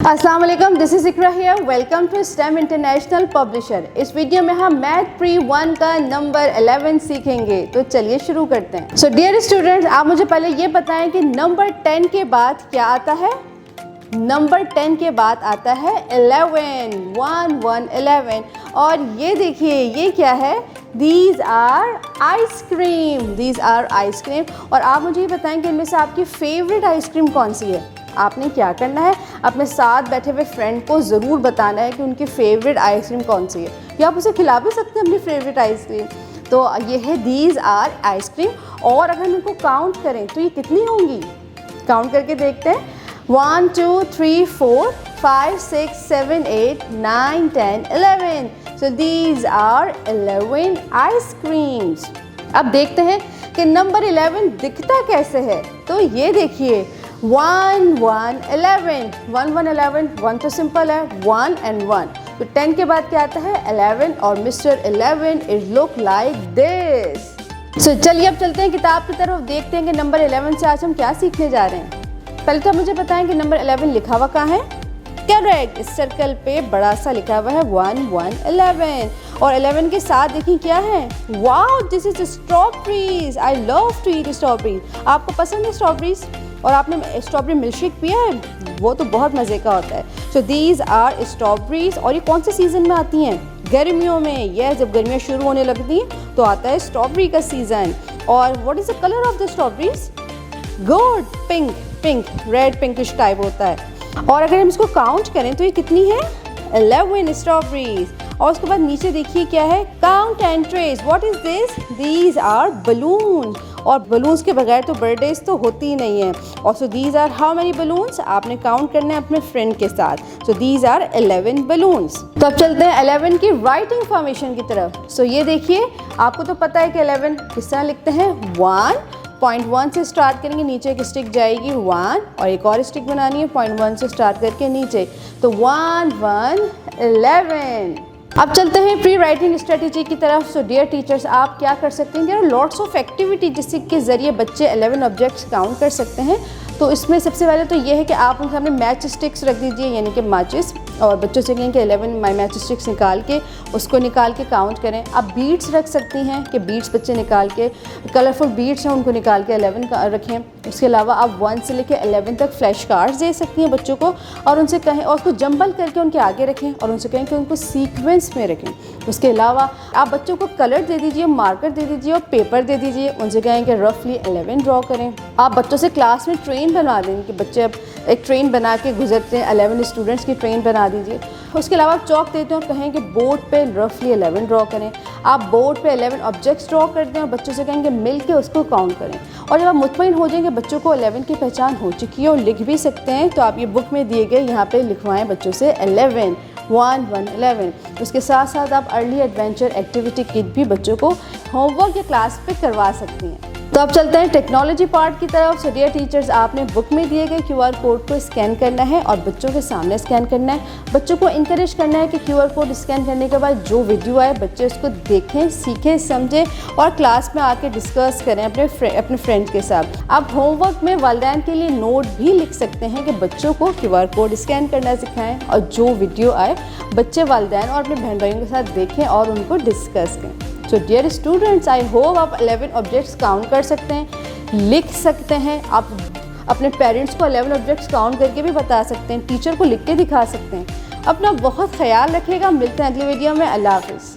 अस्सलाम वालेकुम, this is Iqra here. Welcome to Stem International Publisher. इस वीडियो में हम मैथ प्री 1 का नंबर 11 सीखेंगे। तो चलिए शुरू करते हैं। सो डियर स्टूडेंट्स, आप मुझे पहले ये बताएं कि नंबर 10 के बाद क्या आता है। नंबर 10 के बाद आता है 11, 1 1 11। और ये देखिए ये क्या है, these are ice cream, these are ice cream. और आप मुझे ये बताएं कि इनमें से आपकी फेवरेट आइसक्रीम कौन सी है। आपने क्या करना है, अपने साथ बैठे हुए फ्रेंड को ज़रूर बताना है कि उनकी फेवरेट आइसक्रीम कौन सी है, या आप उसे खिला भी सकते हैं अपनी फेवरेट आइसक्रीम। तो ये है दीज आर आइसक्रीम। और अगर हम इनको काउंट करें तो ये कितनी होंगी, काउंट करके देखते हैं। 1 2 3 4 5 6 7 8 9 10 11। So these are 11 ice creams. अब देखते हैं कि नंबर 11 दिखता कैसे है। तो ये देखिए 1 1 11, 1 1 11, 1 तो सिंपल है, 1 and 1। तो 10 के बाद क्या आता है 11, और mister 11 is look like this. So चलिए अब चलते हैं किताब की तरफ, देखते हैं कि नंबर 11 से आज हम क्या सीखने जा रहे हैं। पहले तो मुझे बताएं कि नंबर 11 लिखा हुआ कहाँ है। करेक्ट, इस सर्कल पे बड़ा सा लिखा हुआ है 1 1 11। और 11 के साथ देखिए क्या है, wow this is strawberries. I love to eat strawberries. आपको पसंद है स्ट्रॉबेरीज? और आपने स्ट्रॉबेरी मिल्कशेक पिया है, वो तो बहुत मज़े का होता है। So these are strawberries. और ये कौन से सीज़न में आती हैं? गर्मियों में। यह जब गर्मियाँ शुरू होने लगती हैं तो आता है स्ट्रॉबेरी का सीज़न। और what is the colour of the strawberries? Good, pink, pink, red pinkish type होता है। और अगर हम इसको काउंट करें तो ये कितनी है, 11 स्ट्रॉबेरीज। और उसके बाद नीचे देखिए क्या है, count and trace. What is this? These are balloon. और बलून्स के बगैर तो बर्थडेज तो होती ही नहीं है। और so these are how many balloons, आपने काउंट करना है अपने फ्रेंड के साथ। So these are 11 balloons. तो अब चलते हैं 11 की राइटिंग फॉर्मेशन की तरफ। सो ये देखिए, आपको तो पता है कि 11 किस तरह लिखते हैं। 1.1 से स्टार्ट करेंगे, नीचे एक स्टिक जाएगी 1, और एक और स्टिक बनानी है 0.1 से स्टार्ट करके नीचे। तो 1 1 11। अब चलते हैं प्री राइटिंग स्ट्रेटेजी की तरफ। सो डियर टीचर्स, आप क्या कर सकते हैं, there are lots of activity जिसके ज़रिए बच्चे 11 ऑब्जेक्ट्स काउंट कर सकते हैं। तो इसमें सबसे पहले तो ये है कि आप उनके सामने मैच स्टिक्स रख दीजिए, यानी कि माचिस, और बच्चों से कहें कि 11 मैच स्टिक्स निकाल के उसको निकाल के काउंट करें। आप बीड्स रख सकती हैं कि बीड्स बच्चे निकाल के, कलरफुल बीड्स हैं उनको निकाल के 11 का रखें। उसके अलावा आप 1 से लेकर 11 तक फ्लैश कार्ड्स दे सकती हैं बच्चों को, और उनसे कहें, और उसको जंबल करके उनके आगे रखें, और उनसे कहें कि उनको सीक्वेंस में रखें। उसके अलावा आप बच्चों को कलर दे दीजिए, मार्कर दे दीजिए और पेपर दे दीजिए, उनसे कहें कि रफली 11 ड्रॉ करें। आप बच्चों से क्लास में ट्रेन बनवा दें कि बच्चे अब एक ट्रेन बना के गुजरते हैं, 11 स्टूडेंट्स की ट्रेन बना दीजिए। उसके अलावा आप चौक देते हैं और कहें कि बोर्ड पे रफली 11 ड्रॉ करें। आप बोर्ड पे 11 ऑब्जेक्ट्स ड्रॉ कर दें और बच्चों से कहेंगे मिल के उसको काउंट करें। और जब आप मुतमईन हो जाएंगे बच्चों को 11 की पहचान हो चुकी है और लिख भी सकते हैं, तो आप ये बुक में दिए गए यहाँ पे लिखवाएं बच्चों से 11 1 1 11। उसके साथ साथ आप अर्ली एडवेंचर एक्टिविटी किट भी बच्चों को होमवर्क या क्लास पे करवा सकती हैं। तो अब चलते हैं टेक्नोलॉजी पार्ट की तरफ। सो डियर टीचर्स, आपने बुक में दिए गए QR कोड को स्कैन करना है और बच्चों के सामने स्कैन करना है। बच्चों को इंकरेज करना है कि QR कोड स्कैन करने के बाद जो वीडियो आए बच्चे उसको देखें, सीखें, समझें और क्लास में आके डिस्कस करें अपने फ्रेंड के साथ। आप होमवर्क में वालिदैन के लिए नोट भी लिख सकते हैं कि बच्चों को QR कोड स्कैन करना सिखाएं, और जो वीडियो आए बच्चे वालिदैन और अपने बहन भाइयों के साथ देखें और उनको डिस्कस करें। So dear students, I hope आप 11 ऑब्जेक्ट्स काउंट कर सकते हैं, लिख सकते हैं। आप अपने पेरेंट्स को 11 ऑब्जेक्ट्स काउंट करके भी बता सकते हैं, टीचर को लिख के दिखा सकते हैं। अपना बहुत ख्याल रखिएगा, मिलते हैं अगली वीडियो में। अल्लाह हाफ़िज़।